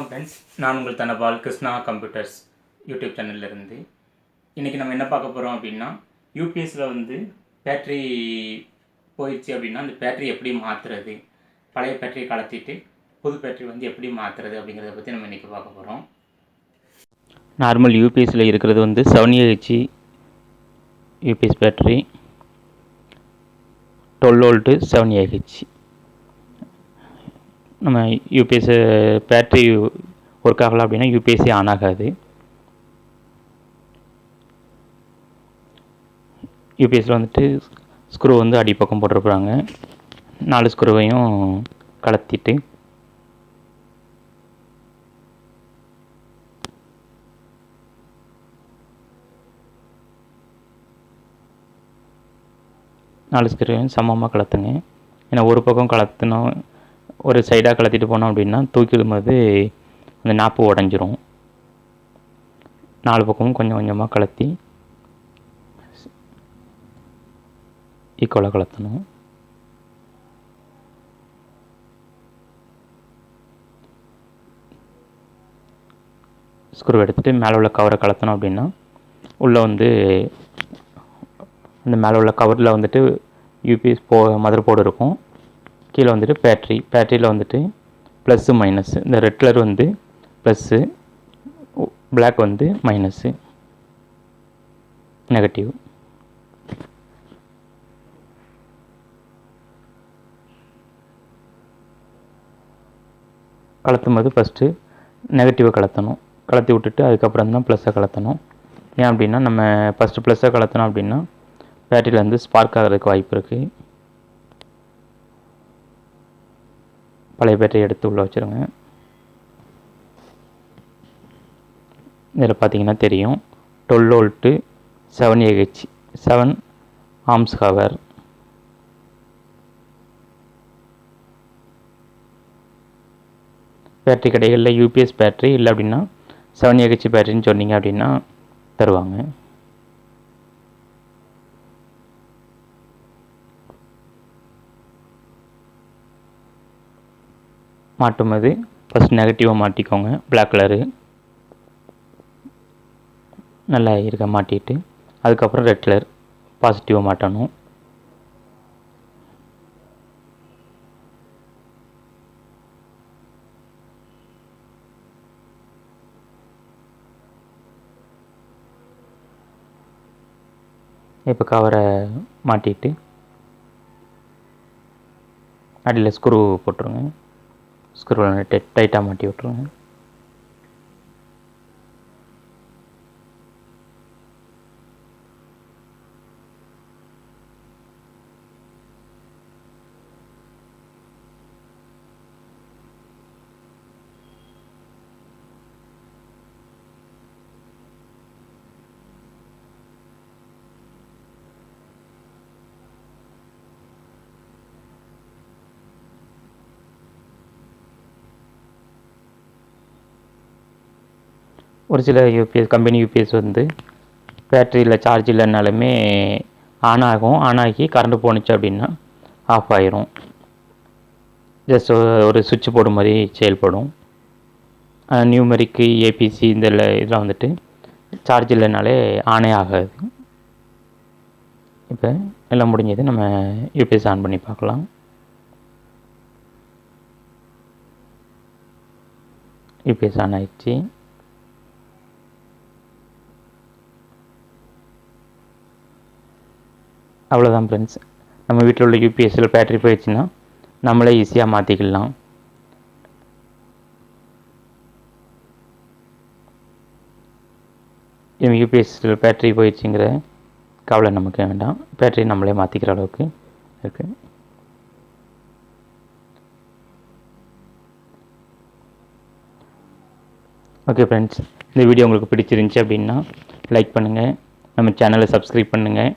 Friends, நான் உங்கள் Dhanapal Krishna computers YouTube சேனல்லேருந்து இன்றைக்கி நம்ம என்ன பார்க்க போகிறோம் அப்படின்னா, யூபிஎஸ்சில் வந்து பேட்ரி போயிடுச்சு அப்படின்னா அந்த பேட்ரி எப்படி மாற்றுறது, பழைய பேட்டரியை கலத்திட்டு புது பேட்டரி வந்து எப்படி மாற்றுறது அப்படிங்கிறத பற்றி நம்ம இன்றைக்கி பார்க்க போகிறோம். நார்மல் யூபிஎஸ்சில் இருக்கிறது வந்து 7AH UPS battery 12 V 7AH. நம்ம யூபிஎஸ் பேட்ரி ஒர்க் ஆகலை அப்படின்னா யூபிஎஸ்சி ஆன் ஆகாது. யூபிஎஸ்சில் வந்துட்டு ஸ்க்ரூ வந்து அடிப்பக்கம் போட்டிருக்குறாங்க. 4 ஸ்க்ரூவையும் கலத்திட்டு சமமாக கலத்துங்க. ஏன்னா ஒரு பக்கம் கலத்தினோம், ஒரு சைடாக கலத்திட்டு போனோம் அப்படின்னா தூக்கிடும்போது அந்த நாப்பு உடஞ்சிரும். 4 பக்கமும் கொஞ்சம் கொஞ்சமாக கலத்தி ஈக்குவலாக கலத்தணும். ஸ்க்ரூ எடுத்துகிட்டு மேலே உள்ள கவரை கலத்தணும் அப்படின்னா உள்ளே வந்து அந்த மேலே உள்ள கவரில் வந்துட்டு யூபிஎஸ் மதர் போர்டு இருக்கும். கீழே வந்துட்டு பேட்ரியில் வந்துட்டு ப்ளஸ்ஸு மைனஸ்ஸு, இந்த ரெட் கலர் வந்து ப்ளஸ்ஸு, பிளாக் வந்து மைனஸ்ஸு, நெகட்டிவ். கலத்தும் போது ஃபஸ்ட்டு நெகட்டிவை கலத்தணும். கலத்தி விட்டுட்டு அதுக்கப்புறம் தான் ப்ளஸ்ஸை கலத்தணும். ஏன் அப்படின்னா நம்ம ஃபஸ்ட்டு ப்ளஸ்ஸை கலத்தணும் அப்படின்னா பேட்டரியில் வந்து ஸ்பார்க் ஆகிறதுக்கு வாய்ப்பு இருக்குது. பழைய பேட்டரி எடுத்து உள்ளே வச்சுருங்க. இதில் பார்த்தீங்கன்னா தெரியும் 12 V 7AH 7 amps hour. Battery கடைகளில் யூபிஎஸ் பேட்டரி இல்லை அப்படின்னா 7AH பேட்டரின்னு சொன்னீங்க அப்படின்னா தருவாங்க. மாட்டும்போது ஃபஸ்ட் நெகட்டிவை மாட்டிக்கோங்க. பிளாக் கலரு நல்லா இருக்க மாட்டிட்டு அதுக்கப்புறம் ரெட் கலர் பாசிட்டிவை மாட்டணும். இப்போ கவரை மாட்டிட்டு அடியில் ஸ்க்ரூ போட்டுருங்க. ஸ்க்ரூவில் டைட்டாக மாட்டி விட்ருங்க. ஒரு சில யூபிஎஸ் கம்பெனி யூபிஎஸ் வந்து பேட்டரியில் சார்ஜ் இல்லைனாலுமே ஆன் ஆகும். ஆன் ஆகி கரண்ட் போணுச்சு அப்படின்னா ஆஃப் ஆயிரும். ஜஸ்ட் ஒரு சுவிட்ச் போடும் மாதிரி செயல்படும். நியூமெரிக்கு ஏபிசி இந்த இதில் வந்துட்டு சார்ஜ் இல்லைனாலே ஆனே ஆகாது. இப்போ எல்லாம் முடிஞ்சது. நம்ம யூபிஎஸ் ஆன் பண்ணி பார்க்கலாம். யூபிஎஸ் ஆன் ஆயிடுச்சு. அவ்வளோதான் ஃப்ரெண்ட்ஸ். நம்ம வீட்டில் உள்ள யூபிஎஸ்சில் பேட்டரி போயிடுச்சுன்னா நம்மளே ஈஸியாக மாற்றிக்கலாம். யூபிஎஸ்சில் பேட்டரி போயிடுச்சுங்கிற கவலை நமக்கு வேண்டாம். பேட்டரி நம்மளே மாற்றிக்கிற அளவுக்கு இருக்குது. ஓகே ஃப்ரெண்ட்ஸ், இந்த வீடியோ உங்களுக்கு பிடிச்சிருந்துச்சி அப்படின்னா லைக் பண்ணுங்கள், நம்ம சேனலை சப்ஸ்கிரைப் பண்ணுங்கள்.